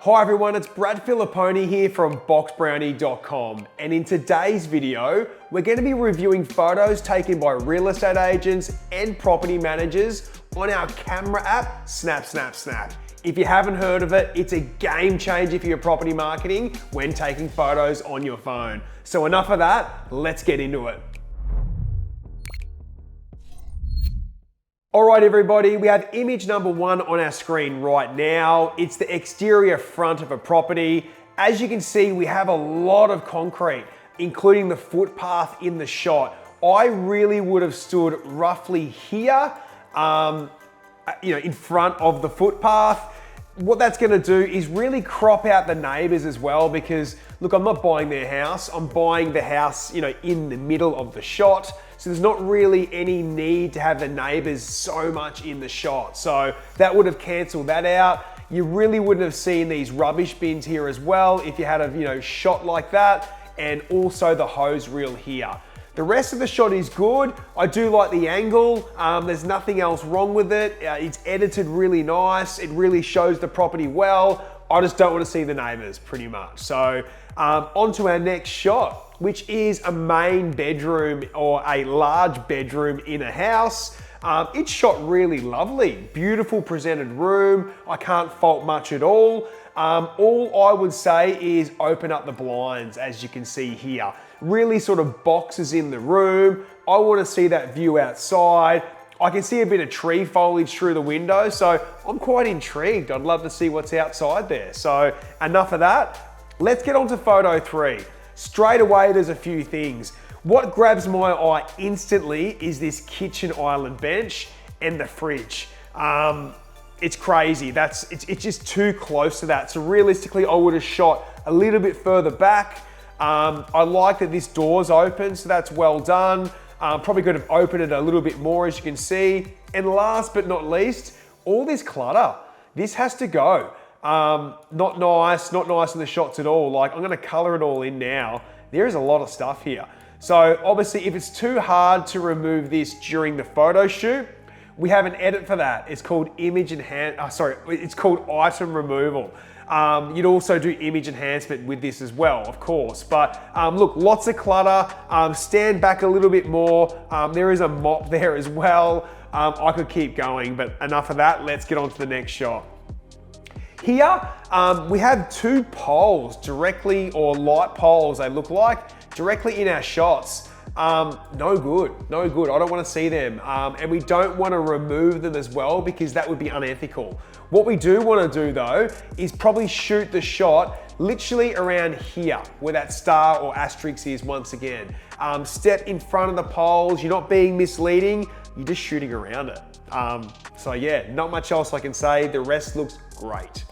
Hi everyone, it's Brad Filipponi here from BoxBrownie.com, and in today's video, we're going to be reviewing photos taken by real estate agents and property managers on our camera app, SnapSnapSnap. If you haven't heard of it, it's a game changer for your property marketing when taking photos on your phone. So enough of that, let's get into it. All right, everybody, we have image number one on our screen right now. It's the exterior front of a property. As you can see, we have a lot of concrete, including the footpath in the shot. I really would have stood roughly here, in front of the footpath. What that's gonna do is really crop out the neighbors as well, because look, I'm not buying their house, I'm buying the house, in the middle of the shot. So there's not really any need to have the neighbors so much in the shot. So that would have canceled that out. You really wouldn't have seen these rubbish bins here as well if you had a shot like that, and also the hose reel here. The rest of the shot is good. I do like the angle. There's nothing else wrong with it. It's edited really nice. It really shows the property well. I just don't want to see the neighbors pretty much. So on to our next shot, which is a main bedroom or a large bedroom in a house. It's shot really lovely. Beautiful presented room. I can't fault much at all. All I would say is open up the blinds, as you can see here. Really sort of boxes in the room. I want to see that view outside. I can see a bit of tree foliage through the window, so I'm quite intrigued. I'd love to see what's outside there. So enough of that. Let's get on to photo three. Straight away, there's a few things. What grabs my eye instantly is this kitchen island bench and the fridge. It's crazy. It's just too close to that. So realistically, I would have shot a little bit further back. I like that this door's open, so that's well done. Probably could have opened it a little bit more, as you can see. And last but not least, all this clutter. This has to go. Not nice in the shots at all. Like, I'm gonna color it all in now. There is a lot of stuff here. So obviously, if it's too hard to remove this during the photo shoot, we have an edit for that. It's called it's called item removal. You'd also do image enhancement with this as well, of course. But look, lots of clutter. Stand back a little bit more. There is a mop there as well. I could keep going, but enough of that. Let's get on to the next shot. Here, we have two poles directly, or light poles they look like, directly in our shots. No good. I don't want to see them. And we don't want to remove them as well, because that would be unethical. What we do want to do though, is probably shoot the shot literally around here, where that star or asterisk is once again. Step in front of the poles. You're not being misleading. You're just shooting around it. So yeah, not much else I can say. The rest looks great.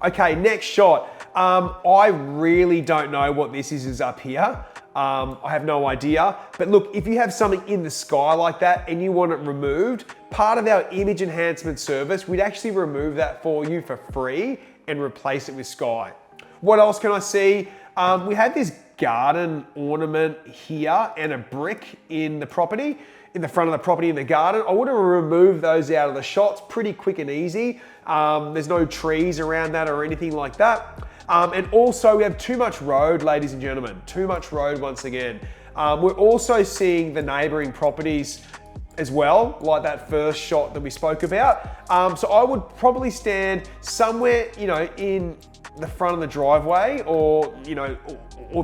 Okay, next shot. I really don't know what this is up here. I have no idea. But look, if you have something in the sky like that and you want it removed, part of our image enhancement service, we'd actually remove that for you for free and replace it with sky. What else can I see? We had this garden ornament here and a brick in the property, in the front of the property in the garden. I would have removed those out of the shots pretty quick and easy. There's no trees around that or anything like that. And also we have too much road, ladies and gentlemen, too much road once again. We're also seeing the neighboring properties as well, like that first shot that we spoke about. So I would probably stand somewhere, in the front of the driveway or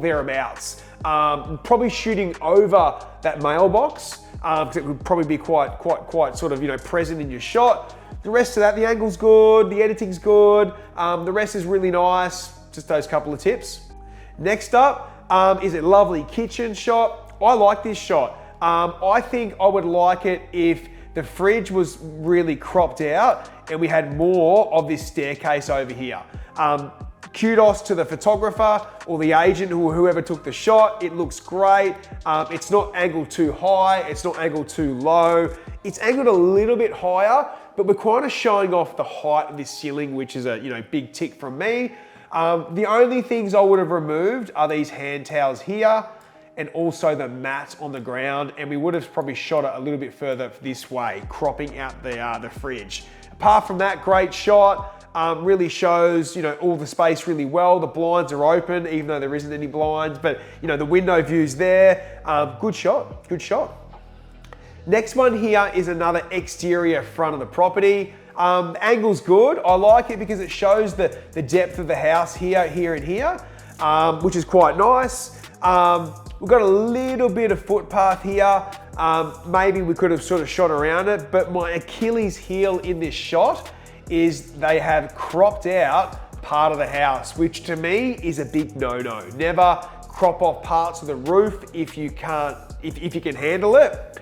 thereabouts. Probably shooting over that mailbox, because it would probably be quite sort of, present in your shot. The rest of that, the angle's good, the editing's good, the rest is really nice, just those couple of tips. Next up is a lovely kitchen shot. I like this shot. I think I would like it if the fridge was really cropped out and we had more of this staircase over here. Kudos to the photographer or the agent or whoever took the shot. It looks great. It's not angled too high, it's not angled too low. It's angled a little bit higher, but we're kind of showing off the height of this ceiling, which is a big tick from me. The only things I would have removed are these hand towels here and also the mat on the ground, and we would have probably shot it a little bit further this way, cropping out the fridge. Apart from that, great shot. really shows, all the space really well. The blinds are open, even though there isn't any blinds, but the window view's there. Good shot, good shot. Next one here is another exterior front of the property. The angle's good. I like it because it shows the depth of the house here, here, and here, which is quite nice. We've got a little bit of footpath here. Maybe we could have sort of shot around it, but my Achilles heel in this shot is they have cropped out part of the house, which to me is a big no-no. Never crop off parts of the roof if you can handle it.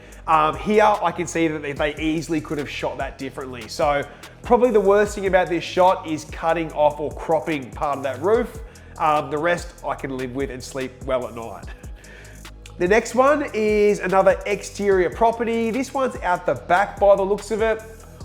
Here I can see that they easily could have shot that differently. So probably the worst thing about this shot is cutting off or cropping part of that roof. The rest I can live with and sleep well at night. The next one is another exterior property. This one's out the back by the looks of it.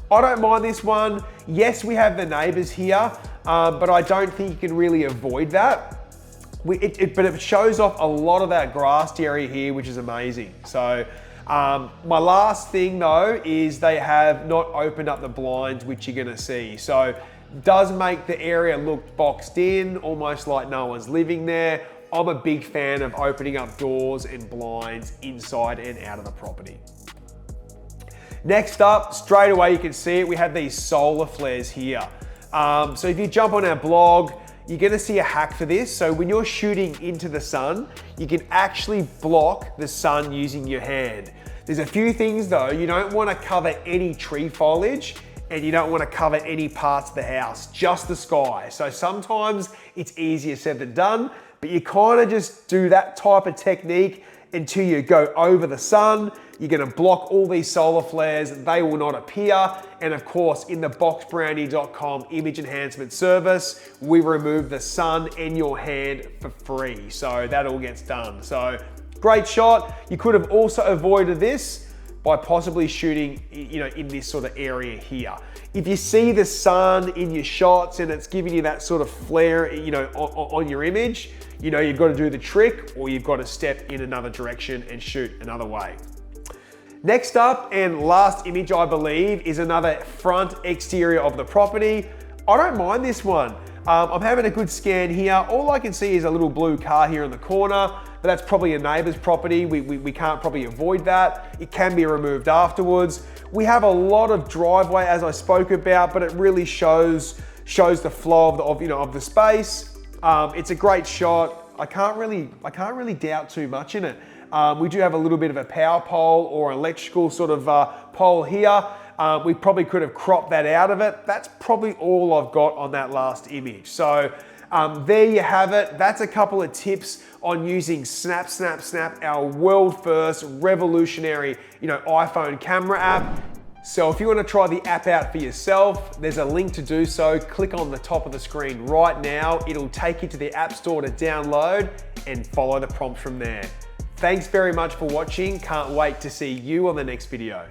I don't mind this one. Yes, we have the neighbors here, but I don't think you can really avoid that. But it shows off a lot of that grassed area here, which is amazing. So my last thing though is they have not opened up the blinds, which you're gonna see. So it does make the area look boxed in, almost like no one's living there. I'm a big fan of opening up doors and blinds inside and out of the property. Next up, straight away you can see it, we have these solar flares here. So if you jump on our blog, you're gonna see a hack for this. So when you're shooting into the sun, you can actually block the sun using your hand. There's a few things though. You don't wanna cover any tree foliage and you don't wanna cover any parts of the house, just the sky. So sometimes it's easier said than done, but you kinda just do that type of technique until you go over the sun. You're gonna block all these solar flares, they will not appear. And of course, in the BoxBrownie.com image enhancement service, we remove the sun and your hand for free. So that all gets done. So great shot. You could have also avoided this by possibly shooting in this sort of area here. If you see the sun in your shots and it's giving you that sort of flare on your image, you've got to do the trick, or you've got to step in another direction and shoot another way. Next up and last image, I believe, is another front exterior of the property. I don't mind this one. I'm having a good scan here. All I can see is a little blue car here in the corner, but that's probably a neighbor's property. We can't probably avoid that. It can be removed afterwards. We have a lot of driveway, as I spoke about, but it really shows the flow of the space. It's a great shot. I can't really doubt too much in it. We do have a little bit of a power pole or electrical sort of pole here. We probably could have cropped that out of it. That's probably all I've got on that last image. So there you have it. That's a couple of tips on using SnapSnapSnap, our world first revolutionary iPhone camera app. So if you want to try the app out for yourself, there's a link to do so. Click on the top of the screen right now. It'll take you to the App Store to download and follow the prompts from there. Thanks very much for watching. Can't wait to see you on the next video.